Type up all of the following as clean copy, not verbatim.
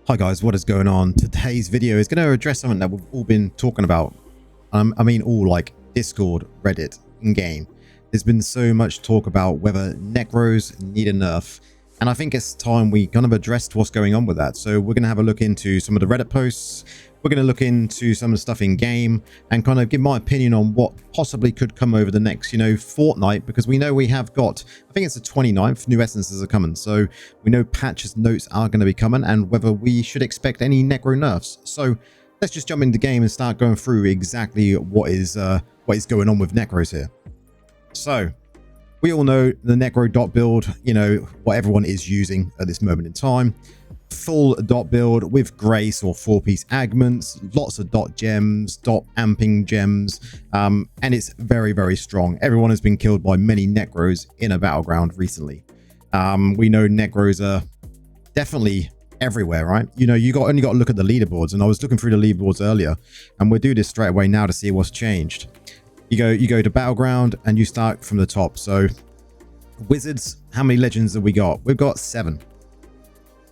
Hi guys, what is going on? Today's video is going to address something that we've all been talking about. I mean all like Discord, Reddit, in-game. There's been so much talk about whether Necros need a nerf, and I think it's time we kind of addressed what's going on with that. So we're going to have a look into some of the Reddit posts. We're going to look into some of the stuff in game and kind of give my opinion on what possibly could come over the next, fortnight, because we know we have got, I think it's the 29th, new essences are coming. So we know patches notes are going to be coming and whether we should expect any Necro nerfs. So let's just jump into the game and start going through exactly what is going on with Necros here. So we all know the Necro dot build, what everyone is using at this moment in time. Full dot build with grace or 4-piece augments, lots of dot gems, dot amping gems, and it's very, very strong. Everyone has been killed by many Necros in a battleground recently. We know Necros are definitely everywhere, right? You only got to look at the leaderboards, and I was looking through the leaderboards earlier, and we'll do this straight away now to see what's changed. You go to battleground and you start from the top. So wizards, how many legends have we got? We've got 7.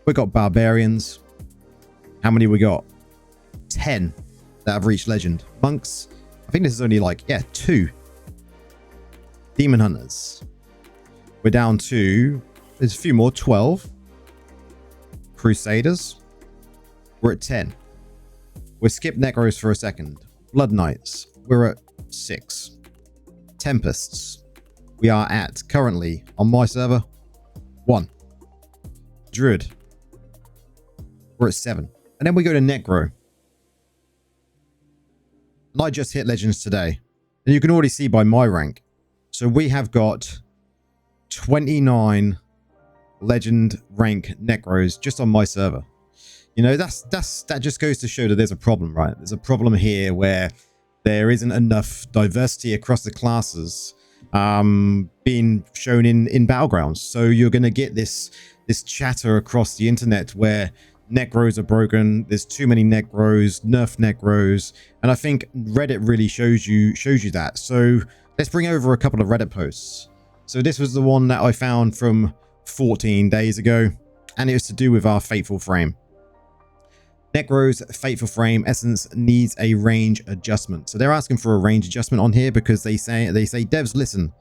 We've got barbarians. How many we got? 10 that have reached legend. Monks, I think this is only 2. Demon hunters, we're down to, there's a few more, 12. Crusaders, we're at 10. We'll skip Necros for a second. Blood knights, we're at 6. Tempests, we are at currently on my server 1. Druid, we're at 7. And then we go to Necro. And I just hit legends today, and you can already see by my rank. So we have got 29 legend rank Necros just on my server. That just goes to show that there's a problem, right? There's a problem here where there isn't enough diversity across the classes being shown in battlegrounds. So you're going to get this chatter across the internet where Necros are broken, there's too many Necros, nerf Necros, and I think Reddit really shows you that. So let's bring over a couple of Reddit posts. So this was the one that I found from 14 days ago, and it was to do with our Fateful Frame. Necro's Fateful Frame essence needs a range adjustment. So they're asking for a range adjustment on here because they say devs, listen,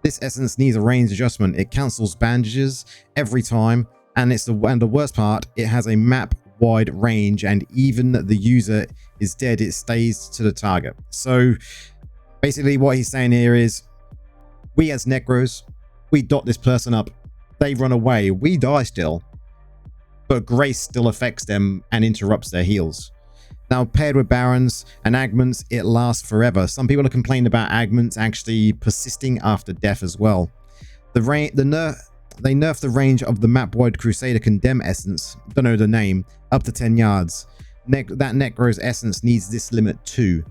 this essence needs a range adjustment. It cancels bandages every time, and the worst part, it has a map wide range, and even the user is dead, it stays to the target. So basically what he's saying here is, we as Necros, we dot this person up, they run away, we die still, but grace still affects them and interrupts their heals. Now, paired with barons and augments, it lasts forever. Some people have complained about augments actually persisting after death as well. They nerfed the range of the map-wide Crusader Condemn essence, don't know the name, up to 10 yards. That Necro's essence needs this limit too.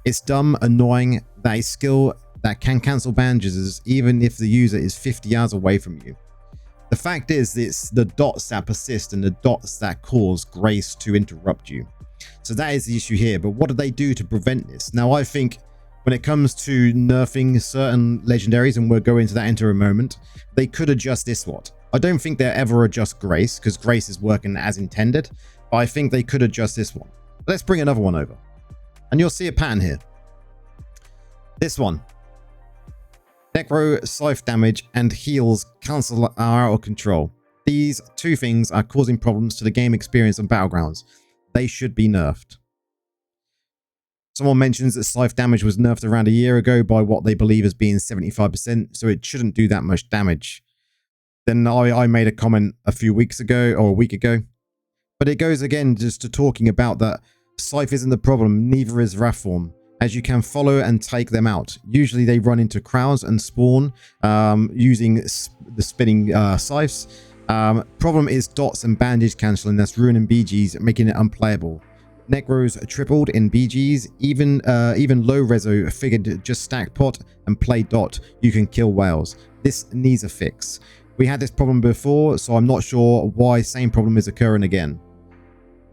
It's dumb, annoying, that a skill that can cancel bandages even if the user is 50 yards away from you. The fact is, it's the dots that persist and the dots that cause grace to interrupt you. So that is the issue here, but what do they do to prevent this? Now, I think when it comes to nerfing certain legendaries, and we'll go into that in a moment, they could adjust this one. I don't think they'll ever adjust grace, because grace is working as intended, but I think they could adjust this one. But let's bring another one over, and you'll see a pattern here. This one. Necro scythe damage and heals cancel are out of control. These two things are causing problems to the game experience on Battlegrounds. They should be nerfed. Someone mentions that scythe damage was nerfed around a year ago by what they believe as being 75%, so it shouldn't do that much damage. Then I made a comment a few weeks ago, or a week ago, but it goes again just to talking about that scythe isn't the problem, neither is Wrathform, as you can follow and take them out. Usually they run into crowds and spawn using the spinning scythes. Problem is dots and bandage cancelling that's ruining BGs, making it unplayable. Necros tripled in BGs, even low reso figured just stack pot and play dot, you can kill whales. This needs a fix. We had this problem before, so I'm not sure why same problem is occurring again.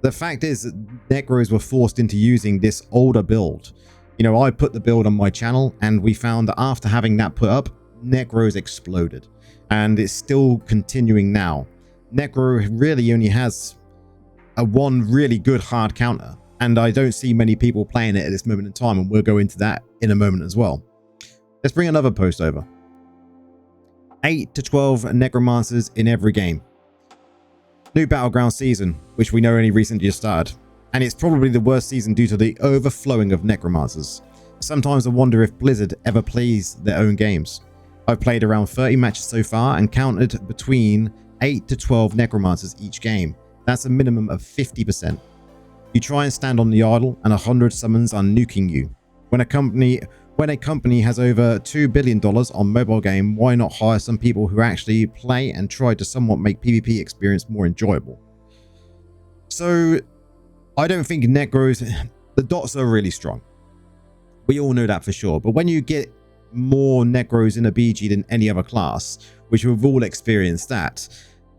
The fact is that Necros were forced into using this older build. I put the build on my channel, and we found that after having that put up, Necros exploded, and it's still continuing now. Necro really only has one really good hard counter, and I don't see many people playing it at this moment in time, and we'll go into that in a moment as well. Let's bring another post over. 8 to 12 Necromancers in every game. New Battleground season, which we know only recently just started, and it's probably the worst season due to the overflowing of Necromancers. Sometimes I wonder if Blizzard ever plays their own games. I've played around 30 matches so far and counted between 8 to 12 Necromancers each game. That's a minimum of 50%. You try and stand on the idle and 100 summons are nuking you. When a company has over $2 billion on mobile game, why not hire some people who actually play and try to somewhat make PvP experience more enjoyable? So I don't think Necros, the dots are really strong. We all know that for sure. But when you get more Necros in a BG than any other class, which we've all experienced that,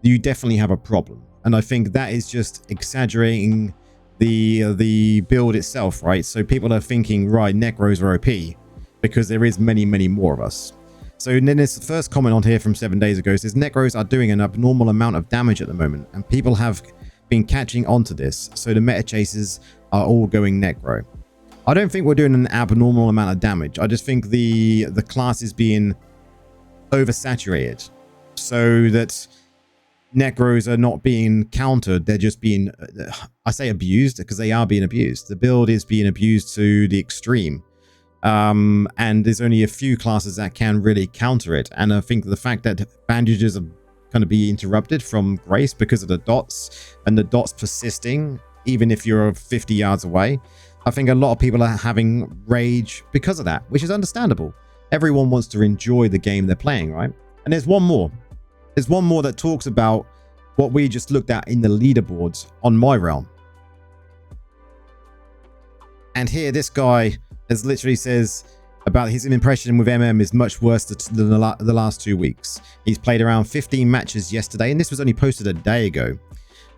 you definitely have a problem. And I think that is just exaggerating the build itself, right? So people are thinking, right, Necros are OP because there is many, many more of us. So then there's the first comment on here from 7 days ago. It says Necros are doing an abnormal amount of damage at the moment, and people have been catching on to this. So the meta chasers are all going Necro. I don't think we're doing an abnormal amount of damage. I just think the class is being oversaturated so that Necros are not being countered. They're just being, I say abused because they are being abused. The build is being abused to the extreme. And there's only a few classes that can really counter it. And I think the fact that bandages are going to be interrupted from Grace because of the dots and the dots persisting, even if you're 50 yards away, I think a lot of people are having rage because of that, which is understandable. Everyone wants to enjoy the game they're playing, right? And there's one more. There's one more that talks about what we just looked at in the leaderboards on my realm. And here this guy has literally says about his impression with MM is much worse than the last 2 weeks. He's played around 15 matches yesterday, and this was only posted a day ago.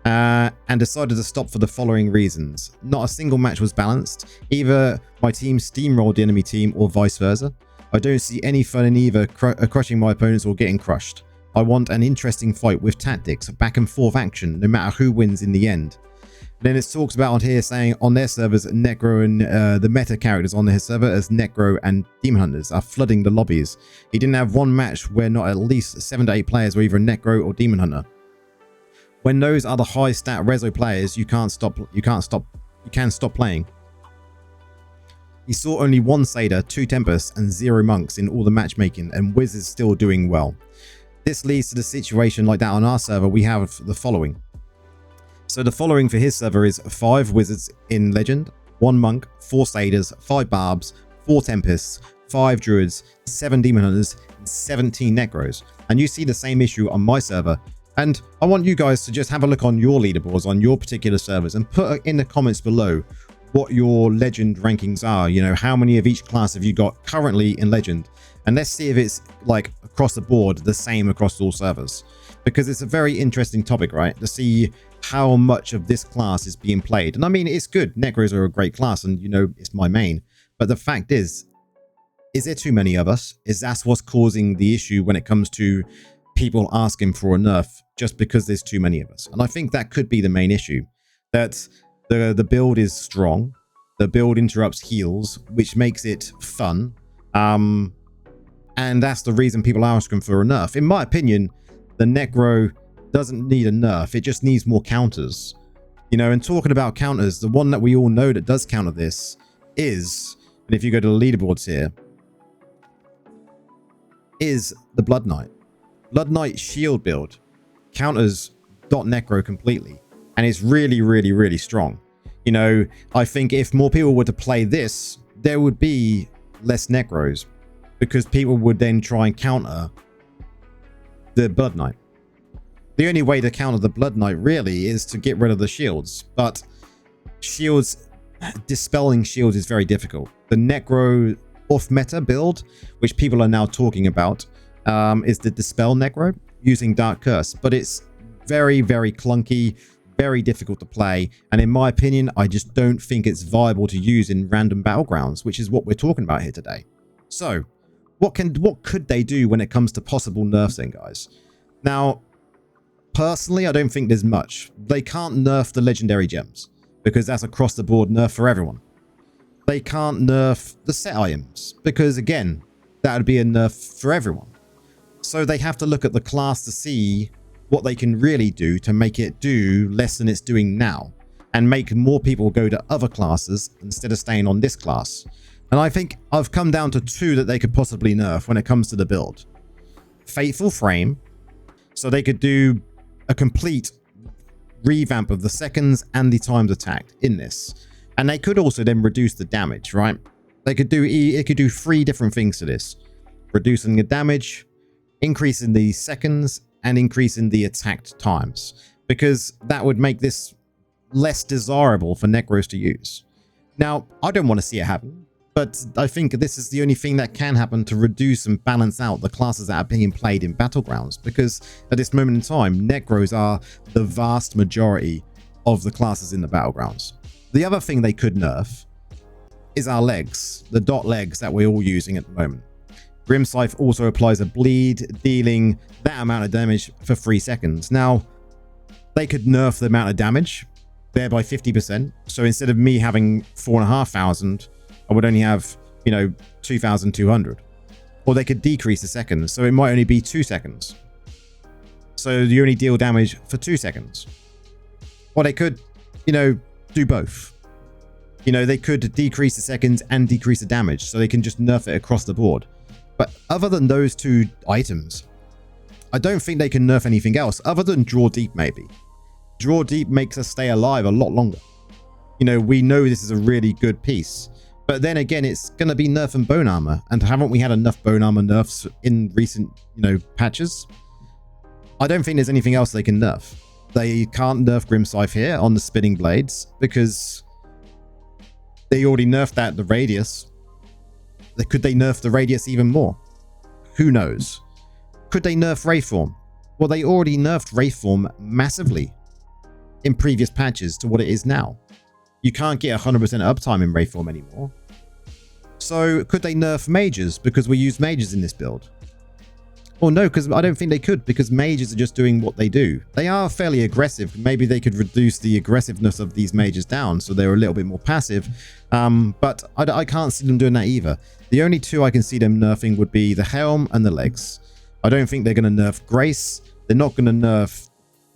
And decided to stop for the following reasons. Not a single match was balanced. Either my team steamrolled the enemy team or vice versa. I don't see any fun in either crushing my opponents or getting crushed. I want an interesting fight with tactics, back and forth action, no matter who wins in the end. And then it talks about on here saying on their servers, Necro and the meta characters on their server as Necro and Demon Hunters are flooding the lobbies. He didn't have one match where not at least 7 to 8 players were either Necro or Demon Hunter. When those are the high stat reso players, you can stop playing. He saw only 1 Satyr, 2 Tempests, and 0 Monks in all the matchmaking, and Wiz is still doing well. This leads to the situation like that on our server. We have the following. So the following for his server is 5 Wizards in Legend, 1 Monk, 4 Satyrs, 5 Barbs, 4 Tempests, 5 Druids, 7 Demon Hunters, and 17 Necros. And you see the same issue on my server. And I want you guys to just have a look on your leaderboards on your particular servers and put in the comments below what your Legend rankings are. You know, how many of each class have you got currently in Legend? And let's see if it's like across the board the same across all servers. Because it's a very interesting topic, right? To see how much of this class is being played. And I mean, it's good. Necros are a great class and, you know, it's my main. But the fact is there too many of us? Is that what's causing the issue when it comes to people asking for a nerf just because there's too many of us? And I think that could be the main issue, that the build is strong, the build interrupts heals, which makes it fun, and that's the reason people are asking for a nerf. In my opinion, the Necro doesn't need a nerf, it just needs more counters. You know, and talking about counters, the one that we all know that does counter this is, and if you go to the leaderboards here, is the Blood Knight. Blood Knight shield build counters .Necro completely, and it's really, really, really strong. You know, I think if more people were to play this, there would be less Necros, because people would then try and counter the Blood Knight. The only way to counter the Blood Knight really is to get rid of the shields, but shields, dispelling shields is very difficult. The Necro off-meta build, which people are now talking about, is the Dispel Necro using Dark Curse, but it's very, very clunky, very difficult to play, and in my opinion, I just don't think it's viable to use in random battlegrounds, which is what we're talking about here today. So, what could they do when it comes to possible nerfs then, guys? Now, Personally, I don't think there's much. They can't nerf the legendary gems because that's across the board nerf for everyone. They can't nerf the set items because, again, that would be a nerf for everyone. So they have to look at the class to see what they can really do to make it do less than it's doing now and make more people go to other classes instead of staying on this class. And I think I've come down to 2 that they could possibly nerf when it comes to the build. Fateful Frame, so they could do a complete revamp of the seconds and the times attacked in this. And they could also then reduce the damage, right? They could do, it could do 3 different things to this. Reducing the damage, increasing the seconds, and increasing the attacked times. Because that would make this less desirable for Necros to use. Now, I don't want to see it happen, but I think this is the only thing that can happen to reduce and balance out the classes that are being played in Battlegrounds, because at this moment in time, Necros are the vast majority of the classes in the Battlegrounds. The other thing they could nerf is our legs, the dot legs that we're all using at the moment. Grimscythe also applies a bleed, dealing that amount of damage for 3 seconds. Now, they could nerf the amount of damage there by 50%. So instead of me having 4,500, I would only have, 2,200. Or they could decrease the seconds, so it might only be 2 seconds. So you only deal damage for 2 seconds. Or they could, do both. They could decrease the seconds and decrease the damage, so they can just nerf it across the board. But other than those 2 items, I don't think they can nerf anything else, other than Draw Deep, maybe. Draw Deep makes us stay alive a lot longer. We know this is a really good piece. But then again, it's going to be nerf and bone armor. And haven't we had enough bone armor nerfs in recent, patches? I don't think there's anything else they can nerf. They can't nerf Grimscythe here on the spinning blades because they already nerfed that, the radius. Could they nerf the radius even more? Who knows? Could they nerf Wraithform? Well, they already nerfed Wraithform massively in previous patches to what it is now. You can't get 100% uptime in Wraithform anymore. So could they nerf mages because we use mages in this build? Well, no, because I don't think they could, because mages are just doing what they do. They are fairly aggressive. Maybe they could reduce the aggressiveness of these mages down so they're a little bit more passive. But I can't see them doing that either. The only 2 I can see them nerfing would be the helm and the legs. I don't think they're going to nerf Grace. They're not going to nerf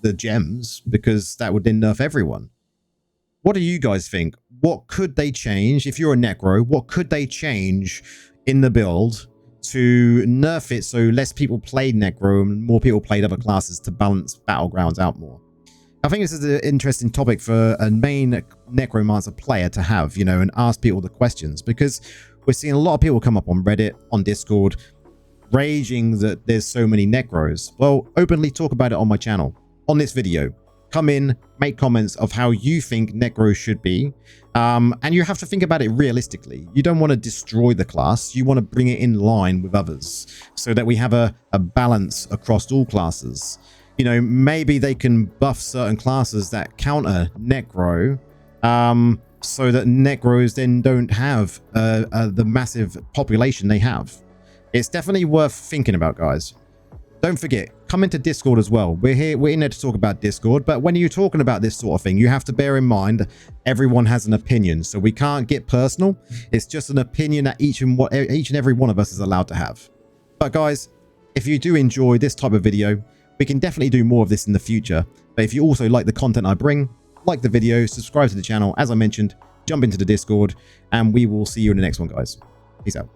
the gems because that would then nerf everyone. What do you guys think? What could they change? If you're a Necro, what could they change in the build to nerf it so less people played Necro and more people played other classes to balance Battlegrounds out more? I think this is an interesting topic for a main Necromancer player to have, and ask people the questions, because we're seeing a lot of people come up on Reddit, on Discord, raging that there's so many Necros. Well, openly talk about it on my channel, on this video. Come in, make comments of how you think Necros should be. And you have to think about it realistically. You don't want to destroy the class. You want to bring it in line with others so that we have a balance across all classes. Maybe they can buff certain classes that counter Necro so that Necros then don't have the massive population they have. It's definitely worth thinking about, guys. Don't forget, come into Discord as well. We're in there to talk about Discord, but when you're talking about this sort of thing, you have to bear in mind everyone has an opinion, so we can't get personal. It's just an opinion that each and every one of us is allowed to have. But guys, if you do enjoy this type of video, we can definitely do more of this in the future. But if you also like the content I bring, like the video, subscribe to the channel, as I mentioned, jump into the Discord, and we will see you in the next one, guys. Peace out.